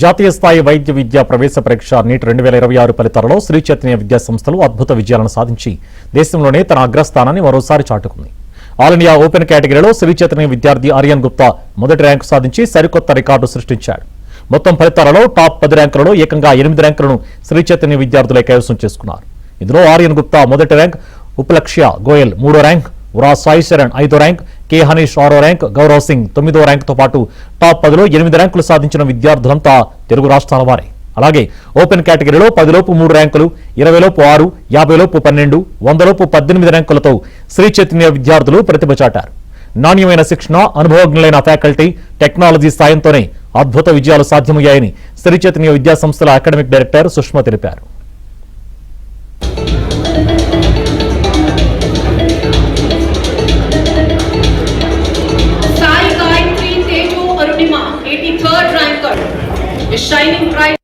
జాతీయ స్థాయి వైద్య విద్యా ప్రవేశ పరీక్ష నీట్ 2026 ఫలితాలలో శ్రీ చైతన్య విద్యా సంస్థలు అద్భుత విజయాలను సాధించి దేశంలోనే తన అగ్రస్థానాన్ని మరోసారి చాటుకుంది. ఆల్ ఇండియా ఓపెన్ కేటగిరీలో శ్రీ చైతన్య విద్యార్థి ఆర్యన్ గుప్తా మొదటి ర్యాంకు సాధించి సరికొత్త రికార్డు సృష్టించాడు. మొత్తం ఫలితాలలో టాప్ 10 ర్యాంకులలో ఏకంగా 8 ర్యాంకులను శ్రీ చైతన్య విద్యార్థులే కైవసం చేసుకున్నారు. ఇందులో ఆర్యన్ గుప్తా మొదటి ర్యాంక్, ఉపలక్ష్య గోయల్ 3వ ర్యాంక్, ఉరా సాయి శరణ్ 5వ ర్యాంక్, కె హనీష్ 6వ ర్యాంక్, గౌరవ్ సింగ్ 9వ ర్యాంకుతో పాటు టాప్ 10లో 8 ర్యాంకులు సాధించిన విద్యార్థులంతా తెలుగు రాష్ట్రాల వారే. అలాగే ఓపెన్ కేటగిరీలో 10 లోపు 3 ర్యాంకులు, 20 లోపు 6, 50 లోపు 12, 100 లోపు 18 ర్యాంకులతో శ్రీ చైతన్య విద్యార్థులు ప్రతిభ చాటారు. నాణ్యమైన శిక్షణ, అనుభవజ్ఞులైన ఫ్యాకల్టీ, టెక్నాలజీ సాయంతోనే అద్భుత విజయాలు సాధ్యమయ్యాయని శ్రీ చైతన్య విద్యా సంస్థల అకాడమిక్ డైరెక్టర్ సుష్మా తెలిపారు. Shining bright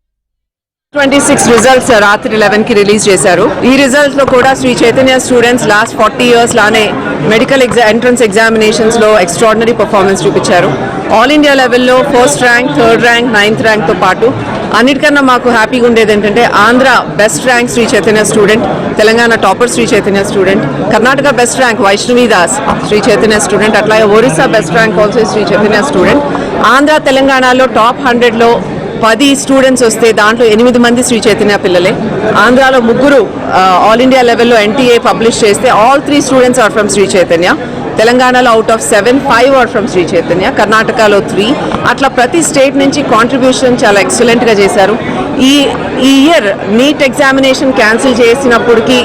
26 రిజల్ట్స్ రాత్రి 11 కి రిలీజ్ చేశారు. ఈ రిజల్ట్స్ లో కూడా Sri Chaitanya students last 40 years లానే మెడికల్ ఎంట్రన్స్ ఎగ్జామినేషన్స్ లో ఎక్స్ట్రాడినరీ పర్ఫార్మెన్స్ చూపించారు. ఆల్ ఇండియా లెవెల్లో first rank, third rank, 9th rank తో పాటు అన్నిటికన్నా మాకు హ్యాపీగా ఉండేది ఏంటంటే Andhra best rank Sri Chaitanya student, Telangana topper Sri Chaitanya student, Karnataka best rank Vaishnavi Das Sri Chaitanya student, అట్లాగే Orissa best rank also Sri Chaitanya student. Andhra తెలంగాణలో టాప్ 100లో 10 స్టూడెంట్స్ వస్తే దాంట్లో 8 మంది శ్రీ చైతన్య పిల్లలే. ఆంధ్రాలో 3 ఆల్ ఇండియా లెవెల్లో ఎన్టీఏ పబ్లిష్ చేస్తే all 3 students are from Sri Chaitanya. తెలంగాణలో out of 7, 5 are from Sri Chaitanya. కర్ణాటకలో 3. అట్లా ప్రతి స్టేట్ నుంచి కాంట్రిబ్యూషన్ చాలా ఎక్సలెంట్గా చేశారు. ఈ ఇయర్ నీట్ ఎగ్జామినేషన్ క్యాన్సిల్ చేసినప్పటికీ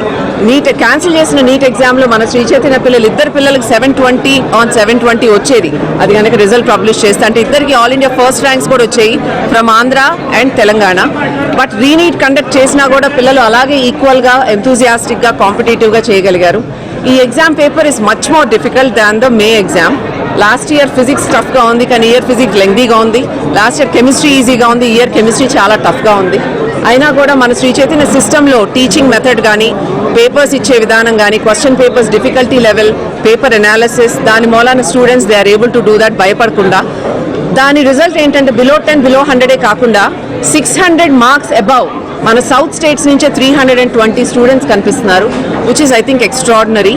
క్యాన్సిల్ చేసిన నీట్ ఎగ్జామ్లో మన శ్రీ చైతన్య పిల్లలు 2 పిల్లలకి 720 on 720 వచ్చేది. అది కనుక రిజల్ట్ పబ్లిష్ చేస్తే అంటే ఇద్దరికి ఆల్ ఇండియా ఫస్ట్ ర్యాంక్స్ కూడా వచ్చాయి from Andhra and Telangana. But re-NEET conduct చేసినా కూడా పిల్లలు అలాగే ఈక్వల్గా, ఎంతూజియాస్టిక్గా, కాంపిటేటివ్గా చేయగలిగారు. ఈ exam paper is much more difficult than the May exam. Last year physics టఫ్గా ఉంది, కానీ ఇయర్ ఫిజిక్స్ లెంగ్దీగా ఉంది. లాస్ట్ ఇయర్ కెమిస్ట్రీ ఈజీగా ఉంది, ఇయర్ కెమిస్ట్రీ చాలా టఫ్గా ఉంది. అయినా కూడా మన శ్రీ చైతన్య సిస్టంలో టీచింగ్ మెథడ్ కానీ, పేపర్స్ ఇచ్చే విధానం కానీ, question papers difficulty level, paper analysis, దాని మూలాన students they are able to do that భయపడకుండా. దాని రిజల్ట్ ఏంటంటే బిలో 10, బిలో 100 కాకుండా 600 మార్క్స్ అబౌవ్ మన సౌత్ స్టేట్స్ నుంచే 320 స్టూడెంట్స్ కనిపిస్తున్నారు, which is I think extraordinary.